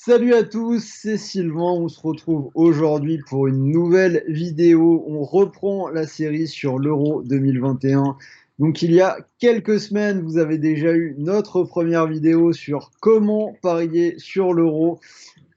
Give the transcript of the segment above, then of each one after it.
Salut à tous, c'est Sylvain. On se retrouve aujourd'hui pour une nouvelle vidéo. On reprend la série sur l'Euro 2021. Donc, il y a quelques semaines, vous avez déjà eu notre première vidéo sur comment parier sur l'Euro.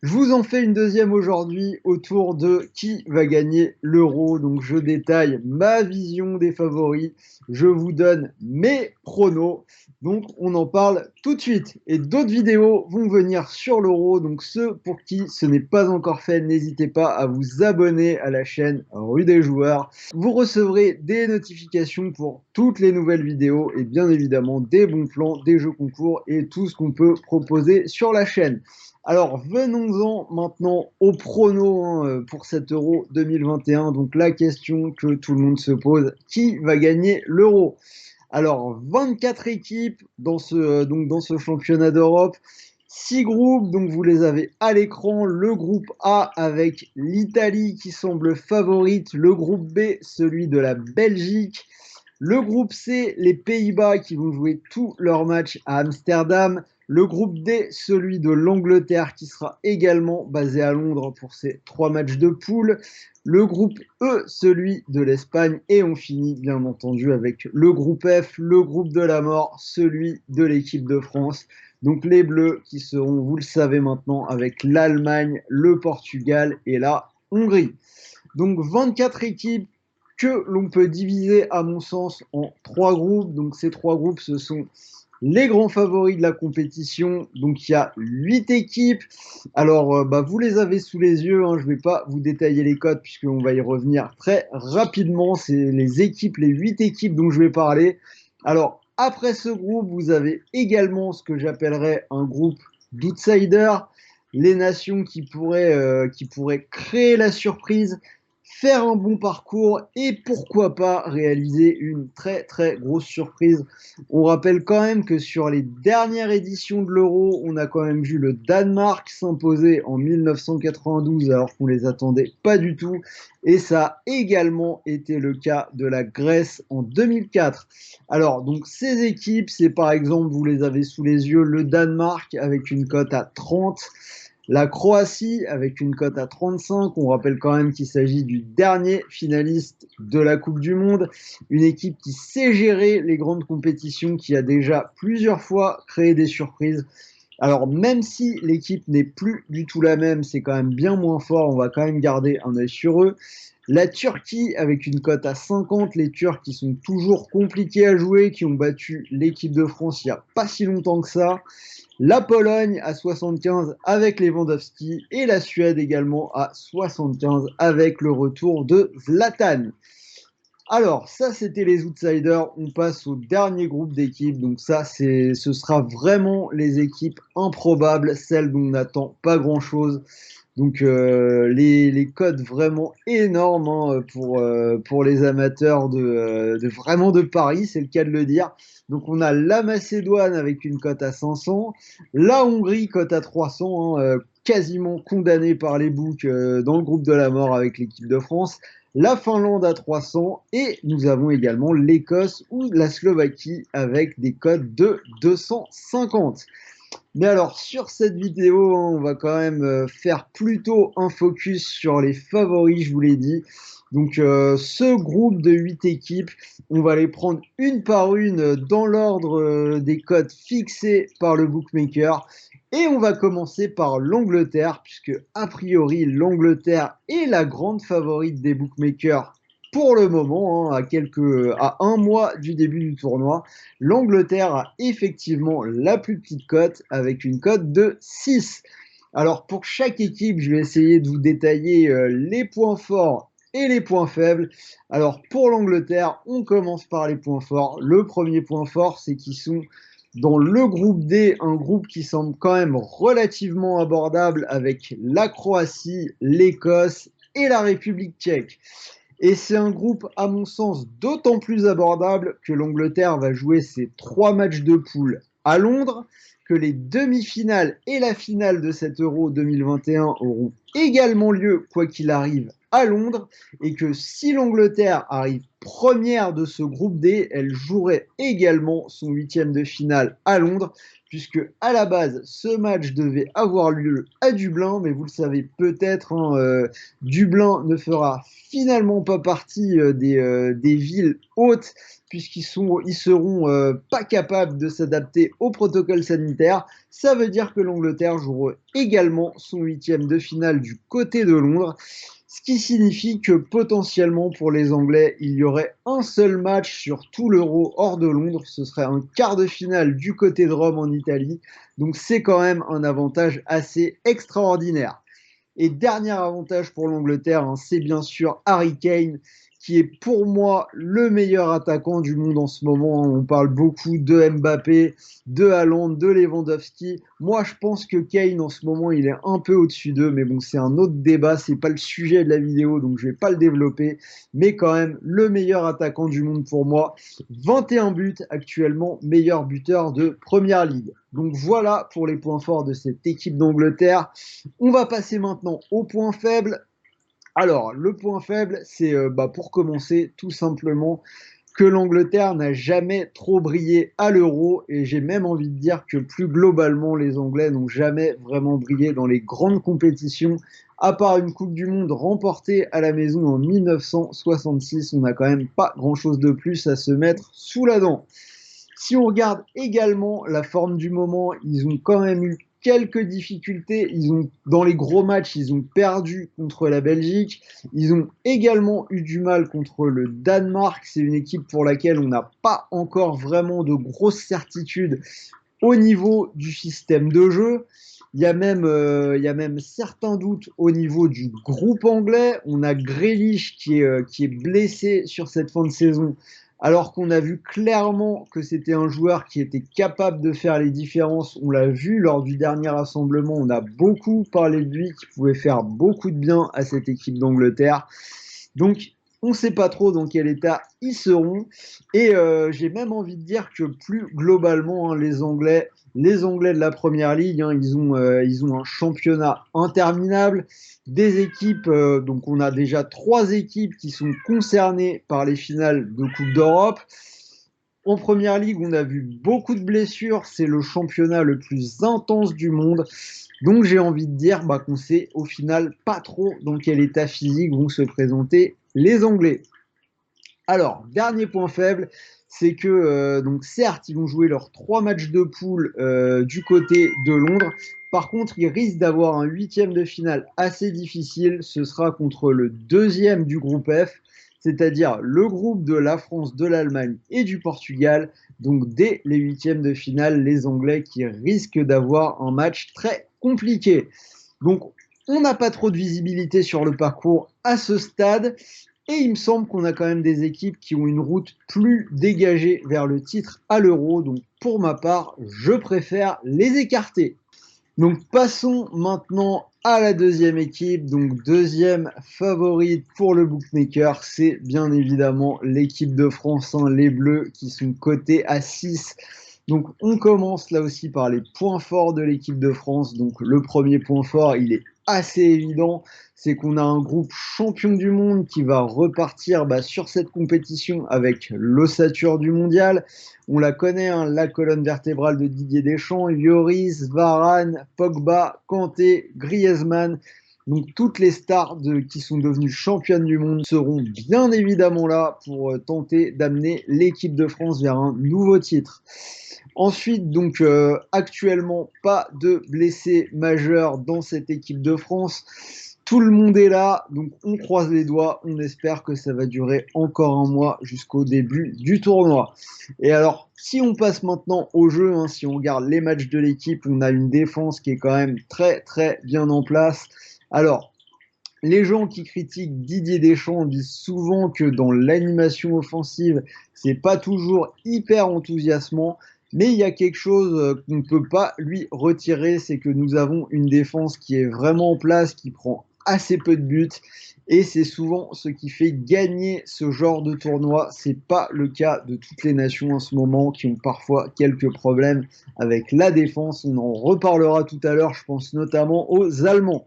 Je vous en fais une deuxième aujourd'hui autour de qui va gagner l'Euro. Donc je détaille ma vision des favoris, je vous donne mes pronos. Donc on en parle tout de suite. Et d'autres vidéos vont venir sur l'Euro. Donc ceux pour qui ce n'est pas encore fait, n'hésitez pas à vous abonner à la chaîne Rue des Joueurs. Vous recevrez des notifications pour toutes les nouvelles vidéos et bien évidemment des bons plans, des jeux concours et tout ce qu'on peut proposer sur la chaîne. Alors, venons-en maintenant au prono pour cet Euro 2021. Donc, la question que tout le monde se pose, qui va gagner l'Euro? Alors, 24 équipes dans ce championnat d'Europe, 6 groupes, donc vous les avez à l'écran. Le groupe A avec l'Italie qui semble favorite, le groupe B, celui de la Belgique, le groupe C, les Pays-Bas qui vont jouer tous leurs matchs à Amsterdam. Le groupe D, celui de l'Angleterre qui sera également basé à Londres pour ses 3 matchs de poule. Le groupe E, celui de l'Espagne. Et on finit bien entendu avec le groupe F, le groupe de la mort, celui de l'équipe de France. Donc les Bleus qui seront, vous le savez maintenant, avec l'Allemagne, le Portugal et la Hongrie. Donc 24 équipes que l'on peut diviser à mon sens en 3 groupes. Donc ces 3 groupes, ce sont les grands favoris de la compétition. Donc il y a 8 équipes. Alors vous les avez sous les yeux, hein. Je ne vais pas vous détailler les codes puisqu'on va y revenir très rapidement. C'est les équipes, les 8 équipes dont je vais parler. Alors après ce groupe, vous avez également ce que j'appellerais un groupe d'outsiders, les nations qui pourraient créer la surprise, faire un bon parcours et pourquoi pas réaliser une très très grosse surprise. On rappelle quand même que sur les dernières éditions de l'Euro, on a quand même vu le Danemark s'imposer en 1992 alors qu'on les attendait pas du tout. Et ça a également été le cas de la Grèce en 2004. Alors, donc ces équipes, c'est par exemple, vous les avez sous les yeux, le Danemark avec une cote à 30, la Croatie avec une cote à 35. On rappelle quand même qu'il s'agit du dernier finaliste de la Coupe du Monde. Une équipe qui sait gérer les grandes compétitions, qui a déjà plusieurs fois créé des surprises. Alors même si l'équipe n'est plus du tout la même, c'est quand même bien moins fort, on va quand même garder un œil sur eux. La Turquie avec une cote à 50, les Turcs qui sont toujours compliqués à jouer, qui ont battu l'équipe de France il n'y a pas si longtemps que ça. La Pologne à 75 avec Lewandowski et la Suède également à 75 avec le retour de Zlatan. Alors, ça, c'était les outsiders. On passe au dernier groupe d'équipes. Donc ça, ce sera vraiment les équipes improbables, celles dont on n'attend pas grand-chose. Donc les codes vraiment énormes hein, pour les amateurs vraiment de Paris, c'est le cas de le dire. Donc on a la Macédoine avec une cote à 500, la Hongrie cote à 300, hein, quasiment condamnée par les books dans le groupe de la mort avec l'équipe de France, la Finlande à 300 et nous avons également l'Écosse ou la Slovaquie avec des cotes de 250. Mais alors, sur cette vidéo, hein, on va quand même faire plutôt un focus sur les favoris, je vous l'ai dit. Donc, ce groupe de 8 équipes, on va les prendre une par une dans l'ordre des codes fixés par le bookmaker. Et on va commencer par l'Angleterre, puisque a priori, l'Angleterre est la grande favorite des bookmakers pour le moment, hein, à un mois du début du tournoi. L'Angleterre a effectivement la plus petite cote avec une cote de 6. Alors pour chaque équipe, je vais essayer de vous détailler les points forts et les points faibles. Alors pour l'Angleterre, on commence par les points forts. Le premier point fort, c'est qu'ils sont dans le groupe D, un groupe qui semble quand même relativement abordable avec la Croatie, l'Écosse et la République tchèque. Et c'est un groupe, à mon sens, d'autant plus abordable que l'Angleterre va jouer ses 3 matchs de poule à Londres, que les demi-finales et la finale de cet Euro 2021 auront également lieu, quoi qu'il arrive, à Londres, et que si l'Angleterre arrive première de ce groupe D, elle jouerait également son 8e de finale à Londres, puisque à la base, ce match devait avoir lieu à Dublin, mais vous le savez peut-être, hein, Dublin ne fera finalement pas partie des villes hautes, ils seront pas capables de s'adapter au protocole sanitaire. Ça veut dire que l'Angleterre jouera également son huitième de finale du côté de Londres, ce qui signifie que potentiellement pour les Anglais, il y aurait un seul match sur tout l'Euro hors de Londres. Ce serait un quart de finale du côté de Rome en Italie. Donc c'est quand même un avantage assez extraordinaire. Et dernier avantage pour l'Angleterre, hein, c'est bien sûr Harry Kane, qui est pour moi le meilleur attaquant du monde en ce moment. On parle beaucoup de Mbappé, de Haaland, de Lewandowski. Moi, je pense que Kane, en ce moment, il est un peu au-dessus d'eux, mais bon, c'est un autre débat, c'est pas le sujet de la vidéo, donc je vais pas le développer. Mais quand même, le meilleur attaquant du monde pour moi. 21 buts actuellement, meilleur buteur de Première Ligue. Donc voilà pour les points forts de cette équipe d'Angleterre. On va passer maintenant au point faible. Alors, le point faible, c'est pour commencer, tout simplement, que l'Angleterre n'a jamais trop brillé à l'Euro, et j'ai même envie de dire que plus globalement, les Anglais n'ont jamais vraiment brillé dans les grandes compétitions, à part une Coupe du Monde remportée à la maison en 1966. On n'a quand même pas grand-chose de plus à se mettre sous la dent. Si on regarde également la forme du moment, ils ont quand même eu quelques difficultés. Dans les gros matchs, ils ont perdu contre la Belgique. Ils ont également eu du mal contre le Danemark. C'est une équipe pour laquelle on n'a pas encore vraiment de grosses certitudes au niveau du système de jeu. Il y a même certains doutes au niveau du groupe anglais. On a Grealish qui est blessé sur cette fin de saison, alors qu'on a vu clairement que c'était un joueur qui était capable de faire les différences. On l'a vu lors du dernier rassemblement, on a beaucoup parlé de lui, qui pouvait faire beaucoup de bien à cette équipe d'Angleterre. Donc, on ne sait pas trop dans quel état ils seront. Et j'ai même envie de dire que plus globalement, hein, les Anglais de la Première Ligue, hein, ils ont un championnat interminable, des équipes, donc on a déjà 3 équipes qui sont concernées par les finales de Coupe d'Europe. En Première Ligue, on a vu beaucoup de blessures, c'est le championnat le plus intense du monde. Donc j'ai envie de dire qu'on sait au final pas trop dans quel état physique vont se présenter les Anglais. Alors, dernier point faible, c'est que donc certes, ils vont jouer leurs 3 matchs de poule du côté de Londres. Par contre, ils risquent d'avoir un huitième de finale assez difficile. Ce sera contre le deuxième du groupe F, c'est-à-dire le groupe de la France, de l'Allemagne et du Portugal. Donc dès les huitièmes de finale, les Anglais qui risquent d'avoir un match très compliqué. Donc on n'a pas trop de visibilité sur le parcours à ce stade. Et il me semble qu'on a quand même des équipes qui ont une route plus dégagée vers le titre à l'Euro. Donc pour ma part, je préfère les écarter. Donc passons maintenant à la deuxième équipe. Donc deuxième favorite pour le bookmaker, c'est bien évidemment l'équipe de France, hein, les Bleus qui sont cotés à 6. Donc on commence là aussi par les points forts de l'équipe de France. Donc le premier point fort, il est assez évident, c'est qu'on a un groupe champion du monde qui va repartir sur cette compétition avec l'ossature du mondial. On la connaît, hein, la colonne vertébrale de Didier Deschamps, Lloris, Varane, Pogba, Kanté, Griezmann. Donc toutes les stars qui sont devenues championnes du monde seront bien évidemment là pour tenter d'amener l'équipe de France vers un nouveau titre. Ensuite, donc actuellement, pas de blessés majeurs dans cette équipe de France. Tout le monde est là, donc on croise les doigts, on espère que ça va durer encore un mois jusqu'au début du tournoi. Et alors, si on passe maintenant au jeu, hein, si on regarde les matchs de l'équipe, on a une défense qui est quand même très très bien en place. Alors, les gens qui critiquent Didier Deschamps disent souvent que dans l'animation offensive, c'est pas toujours hyper enthousiasmant. Mais il y a quelque chose qu'on ne peut pas lui retirer, c'est que nous avons une défense qui est vraiment en place, qui prend assez peu de buts. Et c'est souvent ce qui fait gagner ce genre de tournoi. C'est pas le cas de toutes les nations en ce moment qui ont parfois quelques problèmes avec la défense. On en reparlera tout à l'heure, je pense notamment aux Allemands.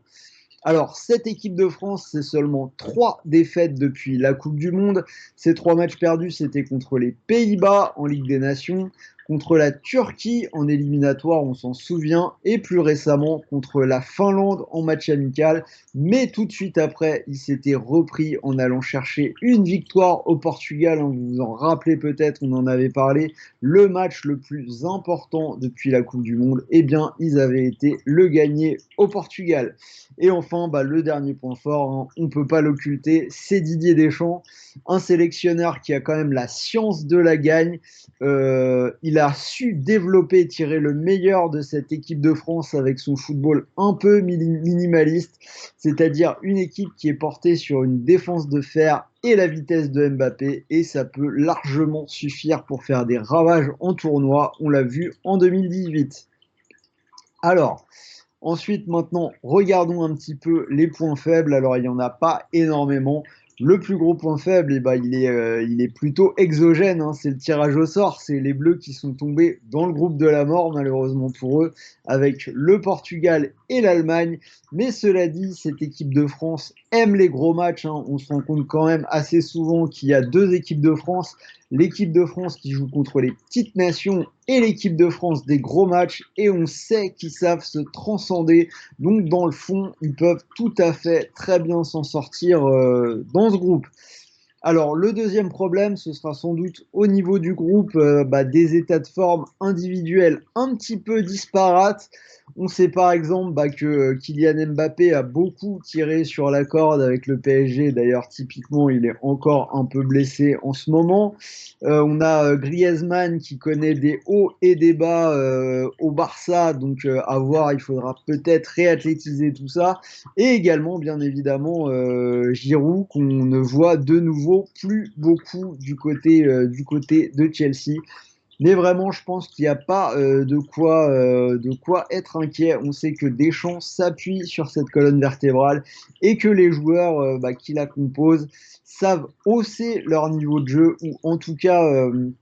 Alors, cette équipe de France, c'est seulement 3 défaites depuis la Coupe du Monde. Ces 3 matchs perdus, c'était contre les Pays-Bas en Ligue des Nations, contre la Turquie en éliminatoire, on s'en souvient, et plus récemment contre la Finlande en match amical. Mais tout de suite après, il s'était repris en allant chercher une victoire au Portugal. Vous vous en rappelez peut-être, on en avait parlé, le match le plus important depuis la Coupe du Monde. Eh bien, ils avaient été le gagner au Portugal. Et enfin, le dernier point fort, hein, on ne peut pas l'occulter, c'est Didier Deschamps, un sélectionneur qui a quand même la science de la gagne. Il a su développer et tirer le meilleur de cette équipe de France avec son football un peu minimaliste, c'est-à-dire une équipe qui est portée sur une défense de fer et la vitesse de Mbappé, et ça peut largement suffire pour faire des ravages en tournoi. On l'a vu en 2018. Alors, ensuite, maintenant, regardons un petit peu les points faibles. Alors, il n'y en a pas énormément. Le plus gros point faible, il est plutôt exogène, hein. C'est le tirage au sort. C'est les Bleus qui sont tombés dans le groupe de la mort, malheureusement pour eux, avec le Portugal et l'Allemagne. Mais cela dit, cette équipe de France aime les gros matchs, hein. On se rend compte quand même assez souvent qu'il y a deux équipes de France. L'équipe de France qui joue contre les petites nations et l'équipe de France des gros matchs, et on sait qu'ils savent se transcender. Donc dans le fond, ils peuvent tout à fait très bien s'en sortir dans ce groupe. Alors, le deuxième problème, ce sera sans doute au niveau du groupe, des états de forme individuels un petit peu disparates. On sait par exemple que Kylian Mbappé a beaucoup tiré sur la corde avec le PSG. D'ailleurs, typiquement, il est encore un peu blessé en ce moment. On a Griezmann qui connaît des hauts et des bas au Barça. Donc, à voir, il faudra peut-être réathlétiser tout ça. Et également, bien évidemment, Giroud, qu'on ne voit de nouveau plus beaucoup du côté de Chelsea. Mais vraiment, je pense qu'il n'y a pas de quoi être inquiet. On sait que Deschamps s'appuie sur cette colonne vertébrale et que les joueurs qui la composent savent hausser leur niveau de jeu, ou en tout cas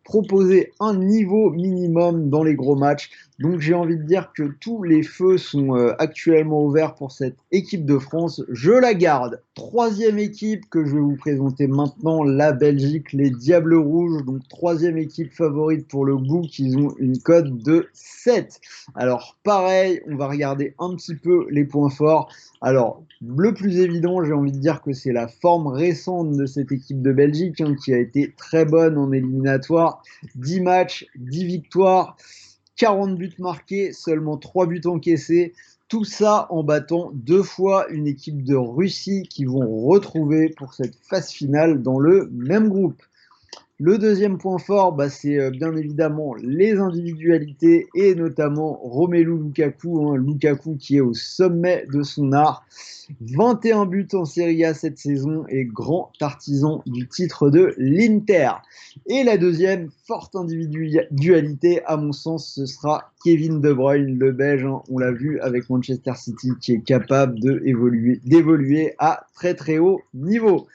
proposer un niveau minimum dans les gros matchs. Donc j'ai envie de dire que tous les feux sont actuellement ouverts pour cette équipe de France. Je la garde. Troisième équipe que je vais vous présenter maintenant, la Belgique, les Diables Rouges. Donc troisième équipe favorite pour le book, ils ont une cote de 7. Alors pareil, on va regarder un petit peu les points forts. Alors le plus évident, j'ai envie de dire que c'est la forme récente de cette équipe de Belgique, hein, qui a été très bonne en éliminatoire. 10 matchs, 10 victoires, 40 buts marqués, seulement 3 buts encaissés. Tout ça en battant deux fois une équipe de Russie qui vont retrouver pour cette phase finale dans le même groupe. Le deuxième point fort, c'est bien évidemment les individualités, et notamment Romelu Lukaku, hein, Lukaku qui est au sommet de son art. 21 buts en Serie A cette saison et grand artisan du titre de l'Inter. Et la deuxième forte individualité, à mon sens, ce sera Kevin De Bruyne, le Belge, hein, on l'a vu avec Manchester City, qui est capable d'évoluer à très très haut niveau.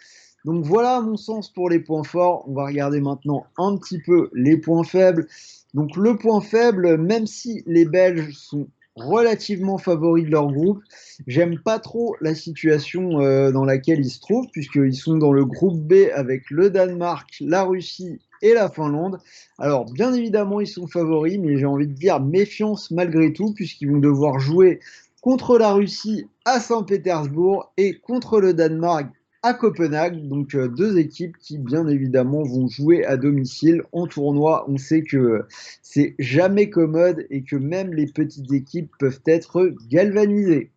Donc voilà à mon sens pour les points forts. On va regarder maintenant un petit peu les points faibles. Donc le point faible, même si les Belges sont relativement favoris de leur groupe, j'aime pas trop la situation dans laquelle ils se trouvent, puisqu'ils sont dans le groupe B avec le Danemark, la Russie et la Finlande. Alors bien évidemment ils sont favoris, mais j'ai envie de dire méfiance malgré tout, puisqu'ils vont devoir jouer contre la Russie à Saint-Pétersbourg et contre le Danemark à Copenhague. Donc deux équipes qui bien évidemment vont jouer à domicile en tournoi. On sait que c'est jamais commode et que même les petites équipes peuvent être galvanisées.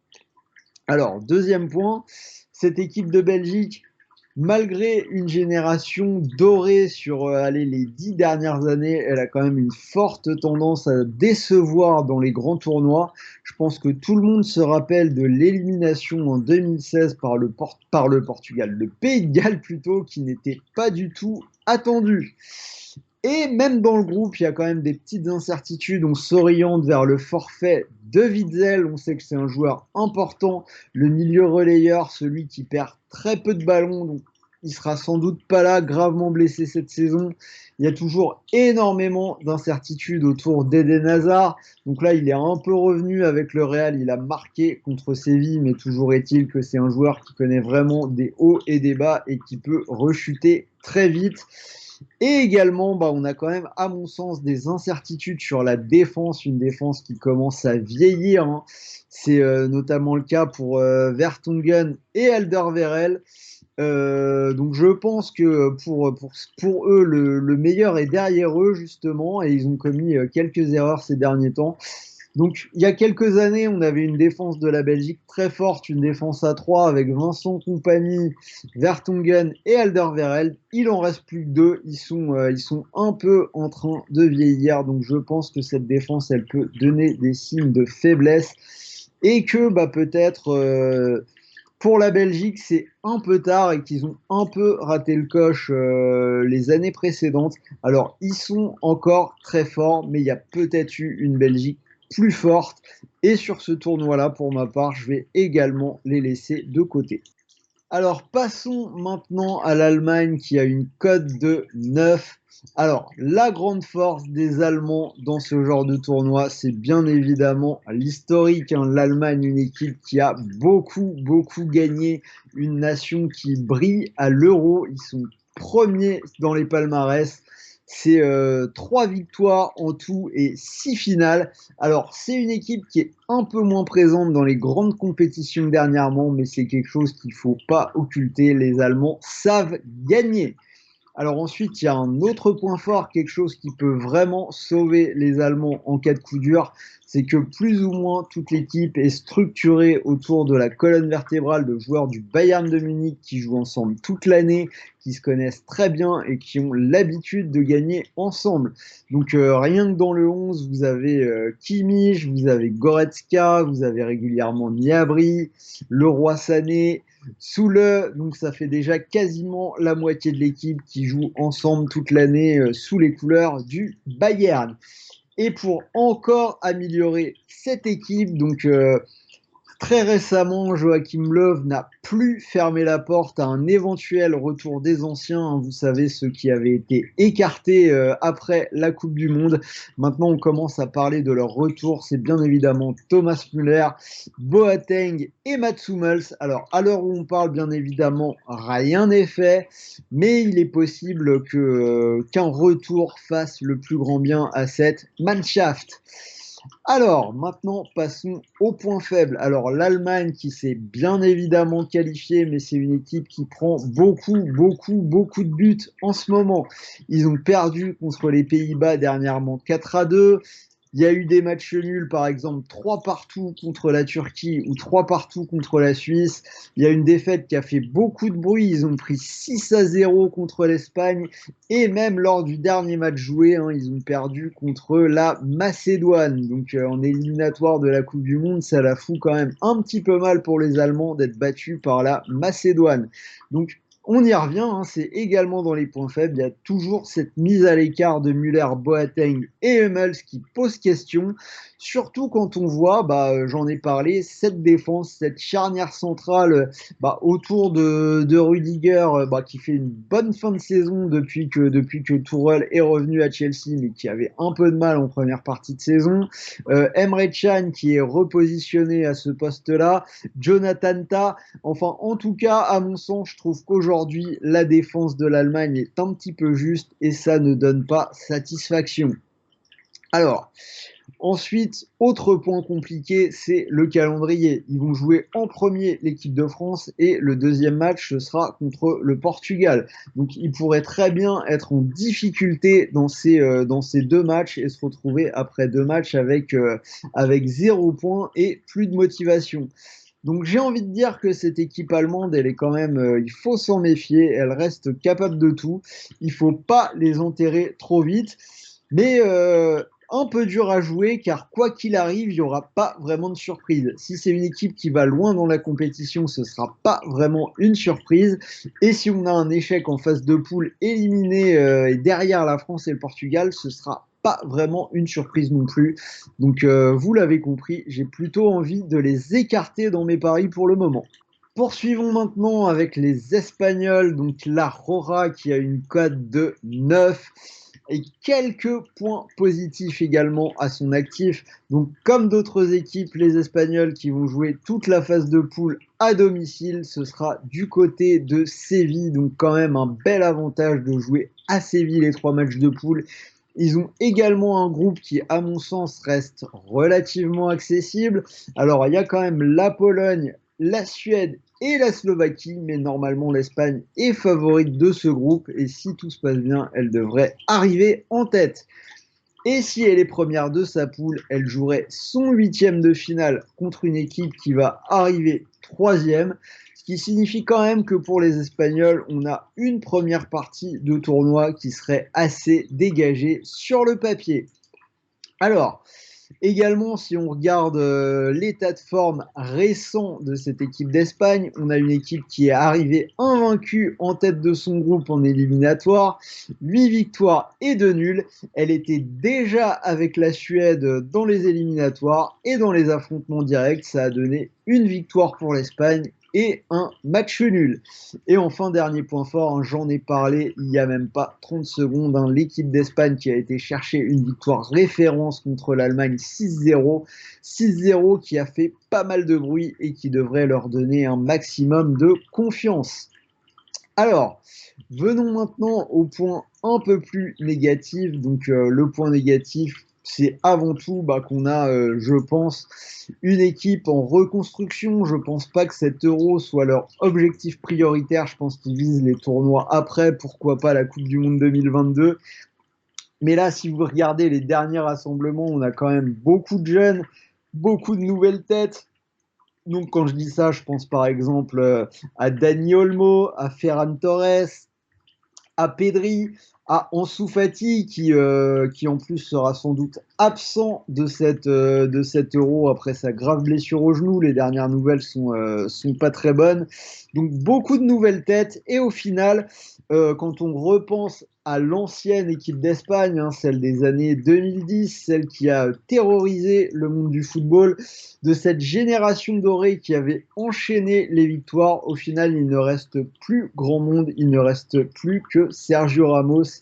Alors deuxième point, cette équipe de Belgique, malgré une génération dorée sur les 10 dernières années, elle a quand même une forte tendance à décevoir dans les grands tournois. Je pense que tout le monde se rappelle de l'élimination en 2016 par le Portugal, le Pays de Galles plutôt, qui n'était pas du tout attendu. Et même dans le groupe, il y a quand même des petites incertitudes. On s'oriente vers le forfait de Witzel. On sait que c'est un joueur important, le milieu relayeur, celui qui perd très peu de ballons. Donc, il sera sans doute pas là, gravement blessé cette saison. Il y a toujours énormément d'incertitudes autour d'Eden Hazard. Donc là, il est un peu revenu avec le Real. Il a marqué contre Séville, mais toujours est-il que c'est un joueur qui connaît vraiment des hauts et des bas et qui peut rechuter très vite. Et également, bah, on a quand même, à mon sens, des incertitudes sur la défense, une défense qui commence à vieillir, hein. C'est notamment le cas pour Vertonghen et Alderweireld. Donc je pense que pour eux, le meilleur est derrière eux, justement, et ils ont commis quelques erreurs ces derniers temps. Donc, il y a quelques années, on avait une défense de la Belgique très forte, une défense à 3 avec Vincent Kompany, Vertonghen et Alderweireld. Il en reste plus que deux. Ils sont un peu en train de vieillir. Donc, je pense que cette défense, elle peut donner des signes de faiblesse et que bah, peut-être pour la Belgique, c'est un peu tard et qu'ils ont un peu raté le coche les années précédentes. Alors, ils sont encore très forts, mais il y a peut-être eu une Belgique plus forte. Et sur ce tournoi-là, pour ma part, je vais également les laisser de côté. Alors, passons maintenant à l'Allemagne qui a une cote de 9. Alors, la grande force des Allemands dans ce genre de tournoi, c'est bien évidemment l'historique, hein. L'Allemagne, une équipe qui a beaucoup gagné, une nation qui brille à l'Euro. Ils sont premiers dans les palmarès. C'est 3 victoires en tout et 6 finales. Alors, c'est une équipe qui est un peu moins présente dans les grandes compétitions dernièrement, mais c'est quelque chose qu'il ne faut pas occulter. Les Allemands savent gagner. Alors ensuite, il y a un autre point fort, quelque chose qui peut vraiment sauver les Allemands en cas de coup dur, c'est que plus ou moins toute l'équipe est structurée autour de la colonne vertébrale de joueurs du Bayern de Munich qui jouent ensemble toute l'année, qui se connaissent très bien et qui ont l'habitude de gagner ensemble. Donc rien que dans le 11, vous avez Kimmich, vous avez Goretzka, vous avez régulièrement Gnabry, Leroy Sané, Soule, donc ça fait déjà quasiment la moitié de l'équipe qui joue ensemble toute l'année sous les couleurs du Bayern. Et pour encore améliorer cette équipe, donc très récemment, Joachim Löw n'a plus fermé la porte à un éventuel retour des anciens, hein, vous savez, ceux qui avaient été écartés après la Coupe du Monde. Maintenant, on commence à parler de leur retour. C'est bien évidemment Thomas Müller, Boateng et Mats Hummels. Alors, à l'heure où on parle, bien évidemment, rien n'est fait, mais il est possible qu'un retour fasse le plus grand bien à cette Mannschaft. Alors, maintenant, passons au point faible. Alors, l'Allemagne qui s'est bien évidemment qualifiée, mais c'est une équipe qui prend beaucoup de buts en ce moment. Ils ont perdu contre les Pays-Bas dernièrement 4-2. Il y a eu des matchs nuls, par exemple 3 partout contre la Turquie ou 3 partout contre la Suisse. Il y a une défaite qui a fait beaucoup de bruit. Ils ont pris 6-0 contre l'Espagne. Et même lors du dernier match joué, hein, ils ont perdu contre la Macédoine. Donc en éliminatoire de la Coupe du Monde, ça la fout quand même un petit peu mal pour les Allemands d'être battus par la Macédoine. Donc on y revient, hein, c'est également dans les points faibles. Il y a toujours cette mise à l'écart de Müller, Boateng et Hummels qui pose question. Surtout quand on voit, bah, j'en ai parlé, cette défense, cette charnière centrale bah, autour de Rudiger, bah, qui fait une bonne fin de saison depuis que Tourelle est revenu à Chelsea, mais qui avait un peu de mal en première partie de saison. Emre Can qui est repositionné à ce poste-là. Jonathan Tah. Enfin, en tout cas, à mon sens, je trouve qu'aujourd'hui, la défense de l'Allemagne est un petit peu juste et ça ne donne pas satisfaction. Alors, ensuite, autre point compliqué, c'est le calendrier. Ils vont jouer en premier l'équipe de France et le deuxième match, ce sera contre le Portugal. Donc, ils pourraient très bien être en difficulté dans ces deux matchs et se retrouver après deux matchs avec 0 point et plus de motivation. Donc j'ai envie de dire que cette équipe allemande, elle est quand même, il faut s'en méfier, elle reste capable de tout. Il faut pas les enterrer trop vite, mais un peu dur à jouer car quoi qu'il arrive, il n'y aura pas vraiment de surprise. Si c'est une équipe qui va loin dans la compétition, ce sera pas vraiment une surprise. Et si on a un échec en phase de poule éliminé et derrière la France et le Portugal, ce sera pas vraiment une surprise non plus. Donc vous l'avez compris, j'ai plutôt envie de les écarter dans mes paris pour le moment. Poursuivons maintenant avec les Espagnols, donc la Rora qui a une cote de 9. et quelques points positifs également à son actif. Donc, comme d'autres équipes, les Espagnols qui vont jouer toute la phase de poule à domicile, ce sera du côté de Séville. Donc, quand même un bel avantage de jouer à Séville les 3 matchs de poule. Ils ont également un groupe qui, à mon sens, reste relativement accessible. Alors, il y a quand même la Pologne, la Suède et la Slovaquie, mais normalement l'Espagne est favorite de ce groupe et si tout se passe bien, elle devrait arriver en tête. Et si elle est première de sa poule, elle jouerait son 8e de finale contre une équipe qui va arriver 3e, ce qui signifie quand même que pour les Espagnols, on a une première partie de tournoi qui serait assez dégagée sur le papier. Alors, également, si on regarde l'état de forme récent de cette équipe d'Espagne, on a une équipe qui est arrivée invaincue en tête de son groupe en éliminatoire, 8 victoires et 2 nuls. Elle était déjà avec la Suède dans les éliminatoires et dans les affrontements directs, ça a donné une victoire pour l'Espagne et un match nul. Et enfin, dernier point fort, hein, j'en ai parlé il n'y a même pas 30 secondes, hein, l'équipe d'Espagne qui a été chercher une victoire référence contre l'Allemagne 6-0. 6-0 qui a fait pas mal de bruit et qui devrait leur donner un maximum de confiance. Alors, venons maintenant au point un peu plus négatif. Donc, le point négatif, c'est avant tout qu'on a, je pense, une équipe en reconstruction. Je pense pas que cet Euro soit leur objectif prioritaire. Je pense qu'ils visent les tournois après, pourquoi pas la Coupe du Monde 2022. Mais là, si vous regardez les derniers rassemblements, on a quand même beaucoup de jeunes, beaucoup de nouvelles têtes. Donc, quand je dis ça, je pense par exemple à Dani Olmo, à Ferran Torres, à Pedri, à Ansu Fati qui en plus sera sans doute absent de cet Euro après sa grave blessure au genou. Les dernières nouvelles sont pas très bonnes. Donc beaucoup de nouvelles têtes et au final, quand on repense à l'ancienne équipe d'Espagne, hein, celle des années 2010, celle qui a terrorisé le monde du football, de cette génération dorée qui avait enchaîné les victoires, au final, il ne reste plus grand monde, il ne reste plus que Sergio Ramos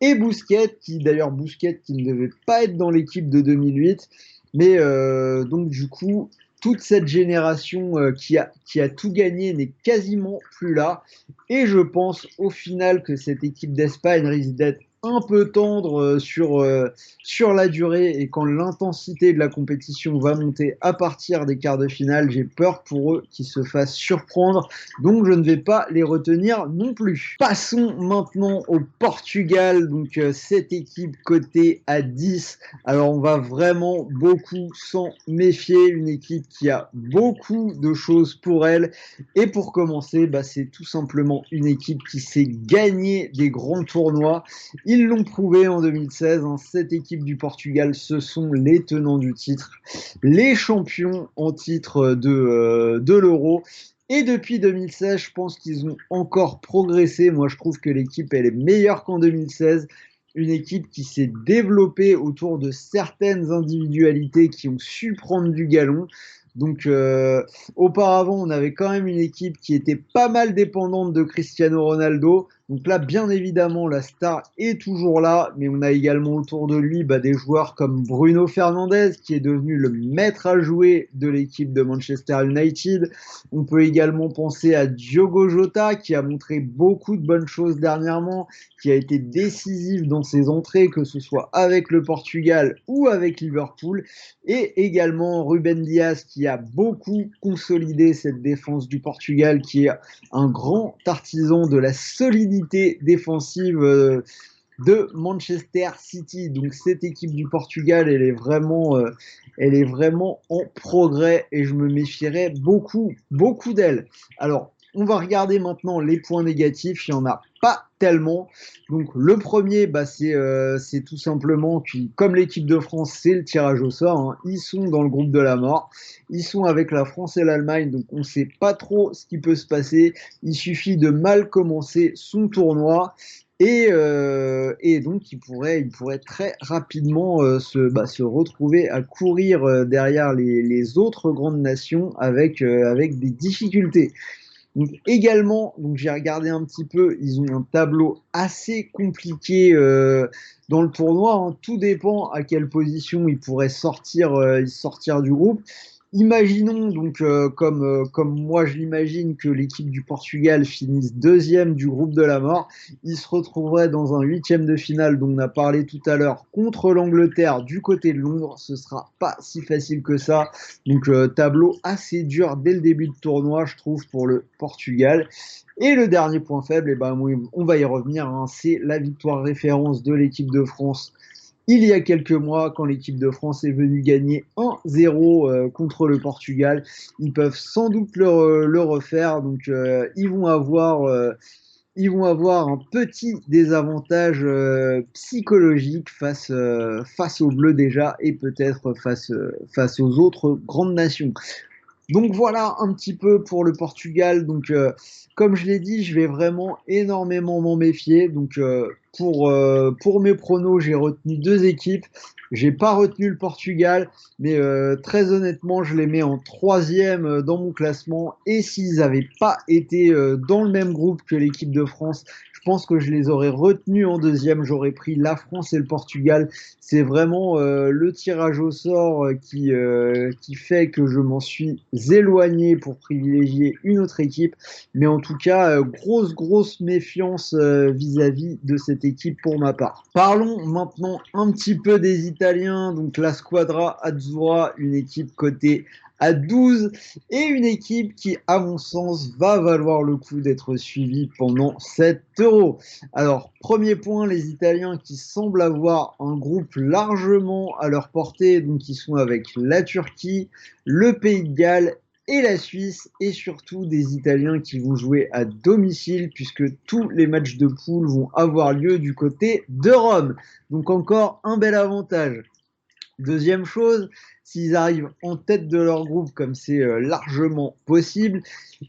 et Busquets, qui d'ailleurs Busquets qui ne devait pas être dans l'équipe de 2008, mais donc du coup, toute cette génération qui a tout gagné n'est quasiment plus là. Et je pense au final que cette équipe d'Espagne risque d'être un peu tendre sur la durée et quand l'intensité de la compétition va monter à partir des quarts de finale, j'ai peur pour eux qu'ils se fassent surprendre. Donc je ne vais pas les retenir non plus. Passons maintenant au Portugal. Donc cette équipe cotée à 10. Alors on va vraiment beaucoup s'en méfier. Une équipe qui a beaucoup de choses pour elle. Et pour commencer, c'est tout simplement une équipe qui s'est gagnée des grands tournois. Ils l'ont prouvé en 2016. Hein, cette équipe du Portugal, ce sont les tenants du titre, les champions en titre de l'Euro. Et depuis 2016, je pense qu'ils ont encore progressé. Moi, je trouve que l'équipe, elle est meilleure qu'en 2016. Une équipe qui s'est développée autour de certaines individualités qui ont su prendre du galon. Donc, auparavant, on avait quand même une équipe qui était pas mal dépendante de Cristiano Ronaldo. Donc là, bien évidemment, la star est toujours là, mais on a également autour de lui des joueurs comme Bruno Fernandes, qui est devenu le maître à jouer de l'équipe de Manchester United. On peut également penser à Diogo Jota, qui a montré beaucoup de bonnes choses dernièrement, qui a été décisif dans ses entrées, que ce soit avec le Portugal ou avec Liverpool. Et également Ruben Dias, qui a beaucoup consolidé cette défense du Portugal, qui est un grand artisan de la solidité défensive de Manchester City. Donc cette équipe du Portugal, elle est vraiment en progrès et je me méfierais beaucoup, beaucoup d'elle. Alors, on va regarder maintenant les points négatifs, il n'y en a pas tellement. Donc le premier, c'est tout simplement que, comme l'équipe de France, c'est le tirage au sort. Hein. Ils sont dans le groupe de la mort. Ils sont avec la France et l'Allemagne, donc on ne sait pas trop ce qui peut se passer. Il suffit de mal commencer son tournoi. Et donc, il pourrait très rapidement se retrouver à courir derrière les autres grandes nations avec des difficultés. Donc également, donc j'ai regardé un petit peu, ils ont un tableau assez compliqué dans le tournoi, hein. Tout dépend à quelle position ils pourraient sortir du groupe. Imaginons donc, comme moi je l'imagine, que l'équipe du Portugal finisse deuxième du groupe de la mort. Ils se retrouveraient dans un huitième de finale dont on a parlé tout à l'heure contre l'Angleterre du côté de Londres. Ce sera pas si facile que ça. Donc tableau assez dur dès le début de tournoi, je trouve, pour le Portugal. Et le dernier point faible, eh ben, on va y revenir, hein, c'est la victoire référence de l'équipe de France il y a quelques mois, quand l'équipe de France est venue gagner 1-0 contre le Portugal. Ils peuvent sans doute le refaire, donc ils vont avoir un petit désavantage psychologique face aux Bleus déjà, et peut-être face aux autres grandes nations. Donc voilà un petit peu pour le Portugal. Donc comme je l'ai dit, je vais vraiment énormément m'en méfier. Donc pour mes pronos, j'ai retenu deux équipes. J'ai pas retenu le Portugal, mais très honnêtement, je les mets en troisième dans mon classement. Et s'ils n'avaient pas été dans le même groupe que l'équipe de France, je pense que je les aurais retenus en deuxième. J'aurais pris la France et le Portugal. C'est vraiment le tirage au sort qui fait que je m'en suis éloigné pour privilégier une autre équipe. Mais en tout cas, grosse méfiance vis-à-vis de cette équipe pour ma part. Parlons maintenant un petit peu des Italiens. Donc la Squadra Azzurra, une équipe cotée à 12 et une équipe qui, à mon sens, va valoir le coup d'être suivie pendant 7 euros. Alors, premier point, les Italiens qui semblent avoir un groupe largement à leur portée, donc ils sont avec la Turquie, le Pays de Galles et la Suisse, et surtout des Italiens qui vont jouer à domicile, puisque tous les matchs de poule vont avoir lieu du côté de Rome. Donc encore un bel avantage. Deuxième chose, s'ils arrivent en tête de leur groupe, comme c'est largement possible,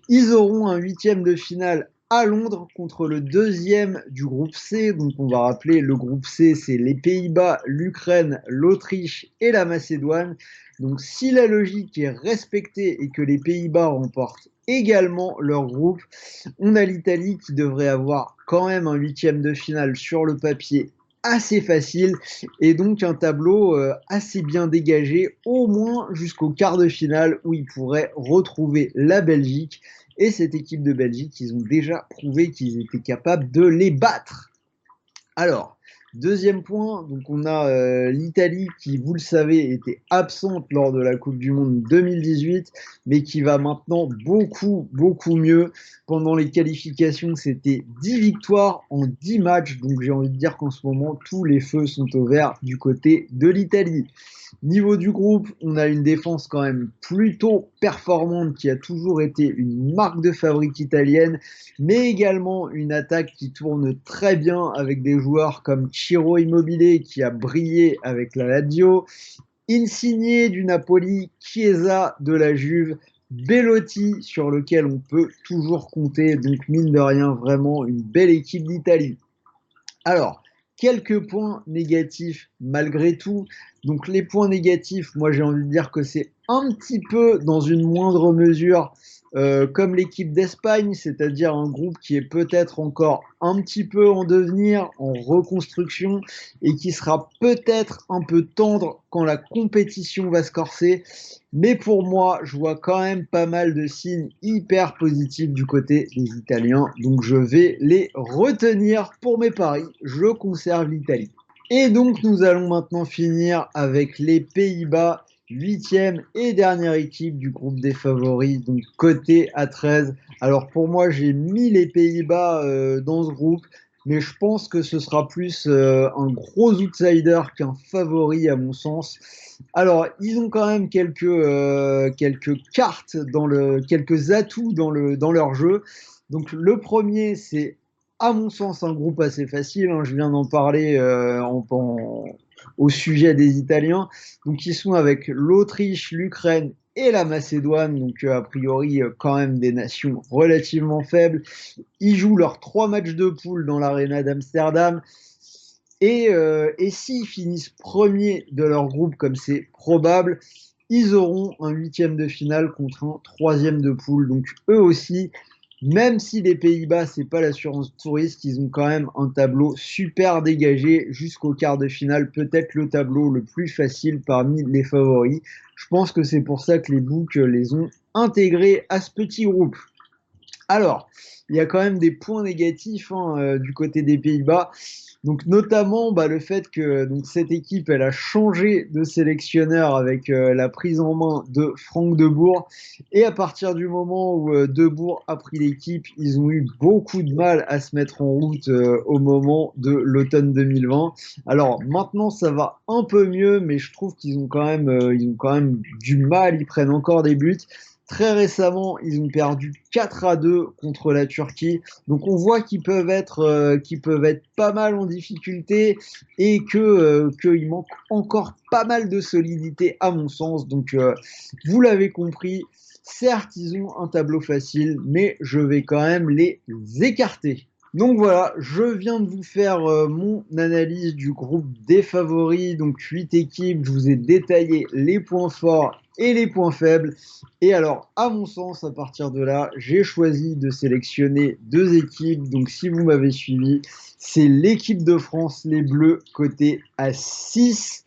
ils auront un huitième de finale à Londres contre le deuxième du groupe C. Donc on va rappeler, le groupe C, c'est les Pays-Bas, l'Ukraine, l'Autriche et la Macédoine. Donc si la logique est respectée et que les Pays-Bas remportent également leur groupe, on a l'Italie qui devrait avoir quand même un huitième de finale sur le papier assez facile et donc un tableau assez bien dégagé, au moins jusqu'au quart de finale où ils pourraient retrouver la Belgique. Et cette équipe de Belgique, ils ont déjà prouvé qu'ils étaient capables de les battre. Alors, deuxième point, donc on a l'Italie qui, vous le savez, était absente lors de la Coupe du Monde 2018, mais qui va maintenant beaucoup mieux. Pendant les qualifications, c'était 10 victoires en 10 matchs, donc j'ai envie de dire qu'en ce moment, tous les feux sont au vert du côté de l'Italie. Niveau du groupe, on a une défense quand même plutôt performante qui a toujours été une marque de fabrique italienne, mais également une attaque qui tourne très bien avec des joueurs comme Ciro Immobile qui a brillé avec la Lazio, Insigne du Napoli, Chiesa de la Juve, Belotti sur lequel on peut toujours compter, donc mine de rien vraiment une belle équipe d'Italie. Alors, quelques points négatifs malgré tout. Donc les points négatifs, moi j'ai envie de dire que c'est un petit peu dans une moindre mesure comme l'équipe d'Espagne, c'est-à-dire un groupe qui est peut-être encore un petit peu en devenir, en reconstruction, et qui sera peut-être un peu tendre quand la compétition va se corser. Mais pour moi, je vois quand même pas mal de signes hyper positifs du côté des Italiens. Donc je vais les retenir pour mes paris. Je conserve l'Italie. Et donc nous allons maintenant finir avec les Pays-Bas, huitième et dernière équipe du groupe des favoris, donc côté à 13. Alors pour moi, j'ai mis les Pays-Bas dans ce groupe, mais je pense que ce sera plus un gros outsider qu'un favori à mon sens. Alors, ils ont quand même quelques cartes quelques atouts dans leur jeu. Donc, le premier, c'est à mon sens un groupe assez facile, hein. Je viens d'en parler au sujet des Italiens. Donc, ils sont avec l'Autriche, l'Ukraine et la Macédoine, donc a priori quand même des nations relativement faibles. Ils jouent leurs 3 matchs de poule dans l'Arena d'Amsterdam. Et s'ils finissent premiers de leur groupe, comme c'est probable, ils auront un huitième de finale contre un troisième de poule. Donc eux aussi, Même si les Pays-Bas, c'est pas l'assurance touriste, ils ont quand même un tableau super dégagé jusqu'au quart de finale, peut-être le tableau le plus facile parmi les favoris. Je pense que c'est pour ça que les books les ont intégrés à ce petit groupe. Alors, il y a quand même des points négatifs hein, du côté des Pays-Bas. Donc notamment le fait que donc, cette équipe elle a changé de sélectionneur avec la prise en main de Franck Debourg. Et à partir du moment où Debourg a pris l'équipe, ils ont eu beaucoup de mal à se mettre en route au moment de l'automne 2020. Alors maintenant ça va un peu mieux, mais je trouve ils ont quand même du mal, ils prennent encore des buts. Très récemment, ils ont perdu 4-2 contre la Turquie. Donc on voit qu'ils peuvent être pas mal en difficulté et qu'il manque encore pas mal de solidité à mon sens. Donc vous l'avez compris, certes ils ont un tableau facile, mais je vais quand même les écarter. Donc voilà, je viens de vous faire mon analyse du groupe des favoris, donc 8 équipes, je vous ai détaillé les points forts et les points faibles. Et alors, à mon sens, à partir de là, j'ai choisi de sélectionner deux équipes. Donc si vous m'avez suivi, c'est l'équipe de France, les Bleus, côté à 6.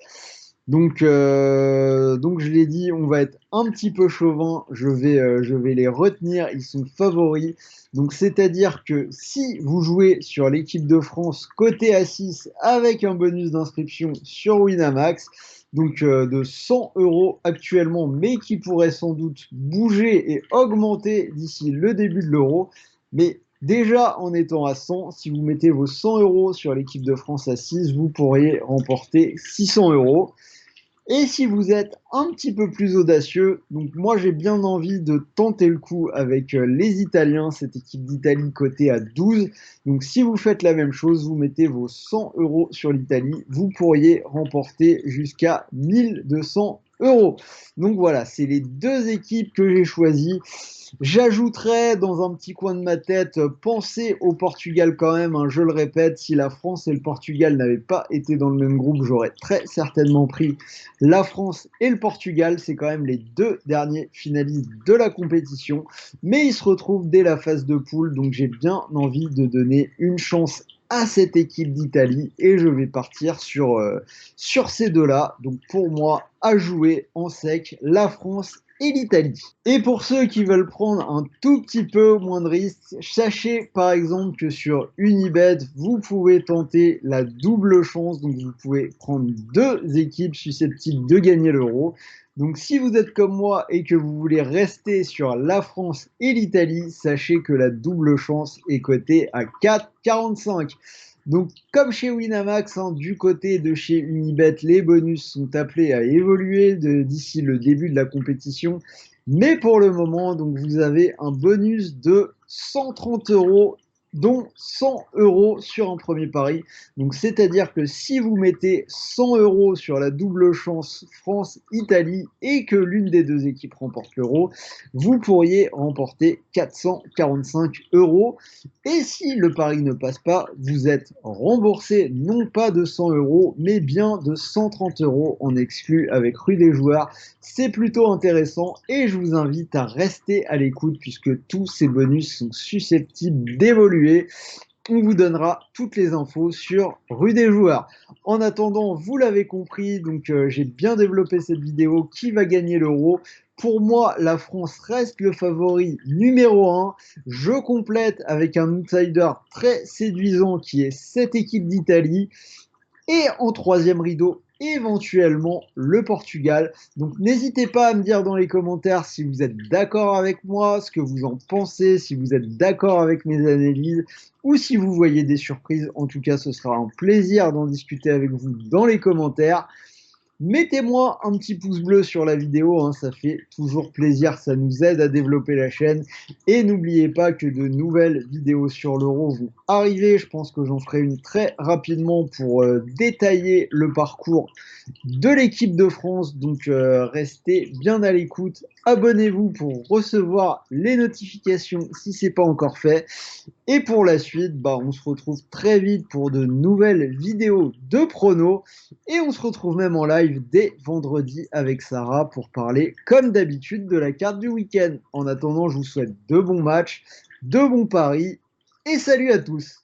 Donc je l'ai dit, on va être un petit peu chauvin, je vais les retenir, ils sont favoris. Donc c'est-à-dire que si vous jouez sur l'équipe de France côté à 6 avec un bonus d'inscription sur Winamax, donc de 100 € actuellement, mais qui pourrait sans doute bouger et augmenter d'ici le début de l'euro. Mais déjà en étant à 100, si vous mettez vos 100 € sur l'équipe de France à 6, vous pourriez remporter 600 €. Et si vous êtes un petit peu plus audacieux, donc moi j'ai bien envie de tenter le coup avec les Italiens, cette équipe d'Italie cotée à 12. Donc si vous faites la même chose, vous mettez vos 100 € sur l'Italie, vous pourriez remporter jusqu'à 1200 €. Donc voilà, c'est les deux équipes que j'ai choisies. J'ajouterais dans un petit coin de ma tête, pensez au Portugal quand même, hein, je le répète, si la France et le Portugal n'avaient pas été dans le même groupe, j'aurais très certainement pris la France et le Portugal. C'est quand même les deux derniers finalistes de la compétition, mais ils se retrouvent dès la phase de poule, donc j'ai bien envie de donner une chance à cette équipe d'Italie et je vais partir sur ces deux-là. Donc pour moi, à jouer en sec, la France et l'Italie. Et pour ceux qui veulent prendre un tout petit peu moins de risques, sachez par exemple que sur Unibet, vous pouvez tenter la double chance. Donc vous pouvez prendre deux équipes susceptibles de gagner l'euro. Donc si vous êtes comme moi et que vous voulez rester sur la France et l'Italie, sachez que la double chance est cotée à 4,45. Donc, comme chez Winamax, hein, du côté de chez Unibet, les bonus sont appelés à évoluer d'ici le début de la compétition. Mais pour le moment, donc, vous avez un bonus de 130 €, dont 100 € sur un premier pari. Donc, c'est-à-dire que si vous mettez 100 € sur la double chance France-Italie et que l'une des deux équipes remporte l'euro, vous pourriez remporter 445 €. Et si le pari ne passe pas, vous êtes remboursé non pas de 100 €, mais bien de 130 € en exclu avec Rue des Joueurs. C'est plutôt intéressant et je vous invite à rester à l'écoute puisque tous ces bonus sont susceptibles d'évoluer. On vous donnera toutes les infos sur Rue des Joueurs. En attendant, vous l'avez compris, donc j'ai bien développé cette vidéo. Qui va gagner l'euro? Pour moi, la France reste le favori numéro 1. Je complète avec un outsider très séduisant qui est cette équipe d'Italie. Et en troisième rideau, éventuellement le Portugal. Donc n'hésitez pas à me dire dans les commentaires si vous êtes d'accord avec moi, ce que vous en pensez, si vous êtes d'accord avec mes analyses ou si vous voyez des surprises. En tout cas, ce sera un plaisir d'en discuter avec vous dans les commentaires. Mettez-moi un petit pouce bleu sur la vidéo, hein, ça fait toujours plaisir, ça nous aide à développer la chaîne. Et n'oubliez pas que de nouvelles vidéos sur l'euro vont arriver. Je pense que j'en ferai une très rapidement pour détailler le parcours de l'équipe de France. Donc restez bien à l'écoute. Abonnez-vous pour recevoir les notifications si ce n'est pas encore fait. Et pour la suite, on se retrouve très vite pour de nouvelles vidéos de pronos. Et on se retrouve même en live dès vendredi avec Sarah pour parler, comme d'habitude, de la carte du week-end. En attendant, je vous souhaite de bons matchs. de bons paris et salut à tous.